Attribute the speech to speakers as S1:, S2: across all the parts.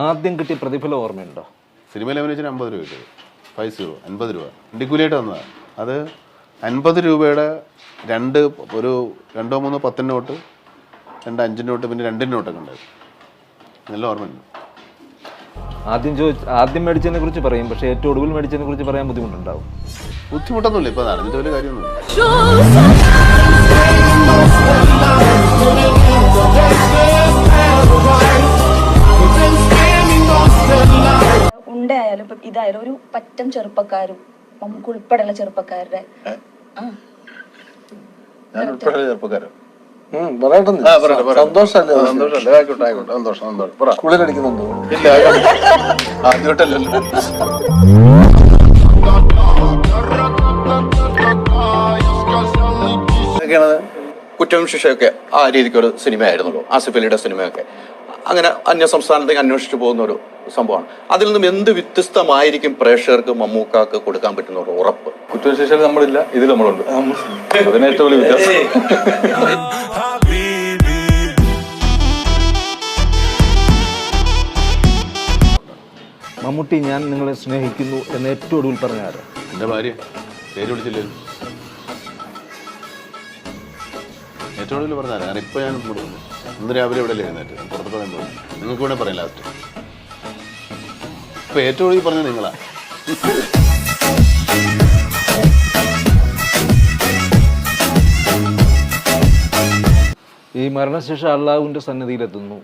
S1: ആദ്യം കിട്ടിയ പ്രതിഫലം ഓർമ്മയുണ്ടോ?
S2: സിനിമയിൽ അഭിനയിച്ചിട്ട് 50 രൂപ കിട്ടിയത്. 50 50 രൂപ വണ്ടിക്കൂലിയായിട്ട് വന്നതാണ്. അത് 50 രൂപയുടെ ഒരു 2-3 10 നോട്ട്, 2 5 നോട്ട്, പിന്നെ 2 നോട്ടൊക്കെ ഉണ്ടായിരുന്നു. നല്ല ഓർമ്മയുണ്ട്.
S1: ആദ്യം മേടിച്ചതിനെ കുറിച്ച് പറയും, പക്ഷേ ഏറ്റവും ഒടുവിൽ മേടിച്ചതിനെ കുറിച്ച് പറയാൻ ബുദ്ധിമുട്ടുണ്ടാവും.
S2: ബുദ്ധിമുട്ടൊന്നുമില്ല, ഇപ്പം അറിഞ്ഞിട്ട് വലിയ കാര്യമൊന്നുമില്ല.
S3: ഉണ്ടായാലും ഇപ്പം ഇതായാലും ഒരു പറ്റം ചെറുപ്പക്കാരും നമുക്ക് ഉൾപ്പെടെയുള്ള ചെറുപ്പക്കാരുടെ
S4: കുറ്റവും ശിക്ഷയൊക്കെ ആ രീതിക്കൊരു സിനിമയായിരുന്നല്ലോ, ആസിഫ് അലിയുടെ സിനിമയൊക്കെ. അങ്ങനെ അന്യ സംസ്ഥാനത്തേക്ക് അന്വേഷിച്ചു പോകുന്ന ഒരു സംഭവമാണ്. അതിൽ നിന്നും എന്ത് വ്യത്യസ്തമായിരിക്കും പ്രേക്ഷകർക്ക് മമ്മൂക്കാക്ക് കൊടുക്കാൻ പറ്റുന്ന ഒരു ഉറപ്പ്?
S5: കുറ്റവും ശിക്ഷയിൽ നമ്മളില്ല, ഇതിൽ നമ്മളുണ്ട്. അതിന് ഏറ്റവും വലിയ വ്യത്യാസം.
S1: മമ്മൂട്ടി ഞാൻ നിങ്ങളെ സ്നേഹിക്കുന്നു എന്ന് ഏറ്റവും ഒടുവിൽ പറഞ്ഞാറ്?
S2: എൻ്റെ ഭാര്യ. പേര് വിളിച്ചില്ലല്ലോ. ഏറ്റവും കൂടുതൽ പറഞ്ഞാൽ കാരണം ഇപ്പോൾ ഞാൻ ഇന്ന് രാവിലെ ഇവിടെ എഴുന്നേറ്റ് പുറത്ത് പറയാൻ പോകും. നിങ്ങൾക്ക് വേണേൽ പറയാം ലാസ്റ്റ്. ഇപ്പോൾ ഏറ്റവും കൂടുതൽ പറഞ്ഞത് നിങ്ങളാ.
S1: ഈ മരണശേഷം അള്ളാഹുവിൻ്റെ സന്നിധിയിലെത്തുന്നു.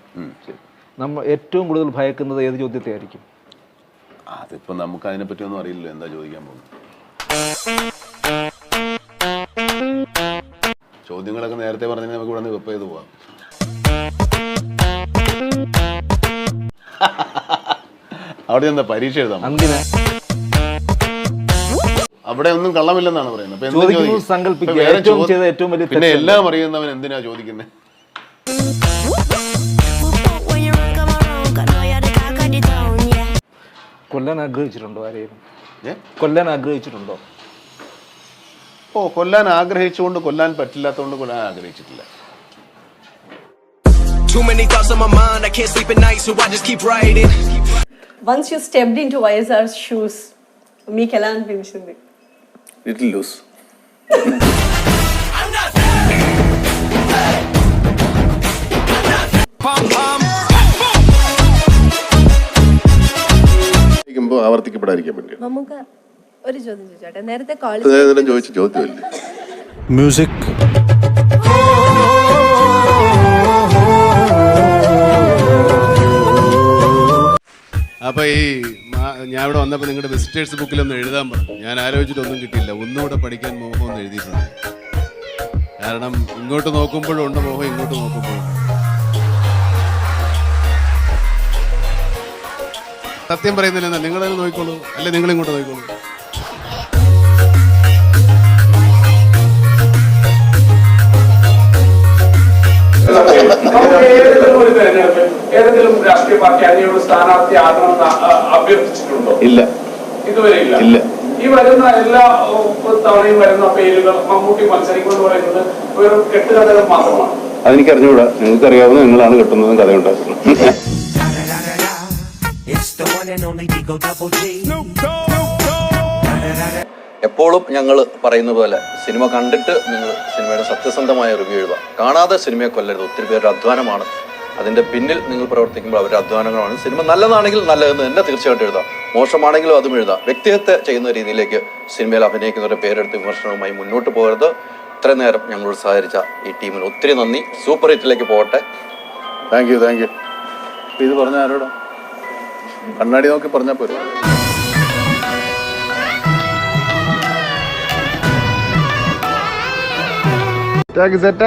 S1: നമ്മൾ ഏറ്റവും കൂടുതൽ ഭയക്കുന്നത് ഏത് ചോദ്യത്തെ ആയിരിക്കും?
S2: അതിപ്പോൾ നമുക്ക് അതിനെപ്പറ്റി ഒന്നും അറിയില്ലല്ലോ, എന്താ ചോദിക്കാൻ പോകുന്നത്. ചോദ്യങ്ങളൊക്കെ നേരത്തെ പറഞ്ഞാൽ നമുക്ക് ഇവിടെ നിന്ന് വെപ്പ് ചെയ്ത് പോവാം. അവിടെ എന്താ പരീക്ഷ എഴുതാം? അവിടെ ഒന്നും കള്ളമില്ലെന്നാണ് പറയുന്നത്. പിന്നെ എല്ലാം അറിയുന്നവൻ എന്തിനാ ചോദിക്കുന്നത്?
S1: കൊല്ലാൻ ആഗ്രഹിച്ചിട്ടുണ്ടോ ആരെയും? കൊല്ലാൻ ആഗ്രഹിച്ചിട്ടുണ്ടോ?
S2: കൊല്ലാൻ ആഗ്രഹിച്ചുകൊണ്ട് കൊല്ലാൻ പറ്റില്ലാത്തതുകൊണ്ട് കൊല്ലാൻ ആഗ്രഹിച്ചിട്ടില്ല.
S6: Too many thoughts on my mind, I can't sleep at night, so I just keep writing.
S7: Once you stepped into YSR's shoes, మీకు ఎలా అనిపించింది?
S5: Little loose.
S2: ആവർത്തിക്കപ്പെടാതിരിക്കാൻ വേണ്ടി
S7: മമ്മൂക്ക ഒരു ചോദ്യം ചോദിച്ചോട്ടെ. നേരത്തെ
S2: ചോദിച്ച ചോദ്യമല്ലേ
S6: Music.
S2: അപ്പോൾ ഞാൻ ഇവിടെ വന്നപ്പോൾ നിങ്ങളുടെ വിസിറ്റേഴ്സ് ബുക്കിലൊന്ന് എഴുതാൻ പറഞ്ഞു. ഞാൻ ആലോചിച്ചിട്ടൊന്നും കിട്ടിയില്ല. ഒന്നുകൂടെ പഠിക്കാൻ മോഹം എന്ന് എഴുതിയിട്ടുണ്ട്. കാരണം ഇങ്ങോട്ട് നോക്കുമ്പോഴും ഉണ്ട് മോഹം, ഇങ്ങോട്ട് നോക്കുമ്പോഴും. സത്യം പറയുന്നില്ല, നിങ്ങളത് നോക്കിക്കോളൂ, അല്ലെ നിങ്ങൾ ഇങ്ങോട്ട് നോക്കിക്കോളൂ.
S8: ഏതെങ്കിലും രാഷ്ട്രീയ പാർട്ടി അതിനോട് സ്ഥാനാർത്ഥി ആകണമെന്ന് അഭ്യർത്ഥിച്ചിട്ടുണ്ടോ?
S5: ഇല്ല,
S8: ഇതുവരെ ഇല്ല. ഈ വരുന്ന എല്ലാ തവണയും വരുന്ന പേരുകൾ മമ്മൂട്ടി മത്സരിക്കുമെന്ന് പറയുന്നത് ഒരു കെട്ടുകഥകൾ മാത്രമാണ്.
S5: അതെനിക്ക് അറിഞ്ഞുകൂടാ. നിങ്ങൾക്ക് അറിയാവുന്ന നിങ്ങളാണ് കിട്ടുന്നതും കഥ ഉണ്ടാക്കുന്നത്.
S4: എപ്പോഴും ഞങ്ങൾ പറയുന്ന പോലെ സിനിമ കണ്ടിട്ട് നിങ്ങൾ സിനിമയുടെ സത്യസന്ധമായ റിവ്യൂ എഴുതുക. കാണാതെ സിനിമയെ കൊല്ലരുത്. ഒത്തിരി പേരുടെ അധ്വാനമാണ് അതിൻ്റെ പിന്നിൽ നിങ്ങൾ പ്രവർത്തിക്കുമ്പോൾ അവരുടെ അധ്വാനങ്ങളാണ്. സിനിമ നല്ലതാണെങ്കിൽ നല്ലതെന്ന് തന്നെ തീർച്ചയായിട്ടും എഴുതാം, മോശമാണെങ്കിലും അതും എഴുതാം. വ്യക്തിഹത്യ ചെയ്യുന്ന രീതിയിലേക്ക് സിനിമയിൽ അഭിനയിക്കുന്നവരുടെ പേരെടുത്ത് വിമർശനവുമായി മുന്നോട്ട് പോകരുത്. ഇത്രയും നേരം ഞങ്ങളോട് സഹകരിച്ച ഈ ടീമിന് ഒത്തിരി നന്ദി. സൂപ്പർ ഹിറ്റിലേക്ക് പോകട്ടെ.
S2: Thank you. ഇത് പറഞ്ഞ ആരോടാ? കണ്ണാടി നോക്കി പറഞ്ഞാൽ പോരും. Tag is that.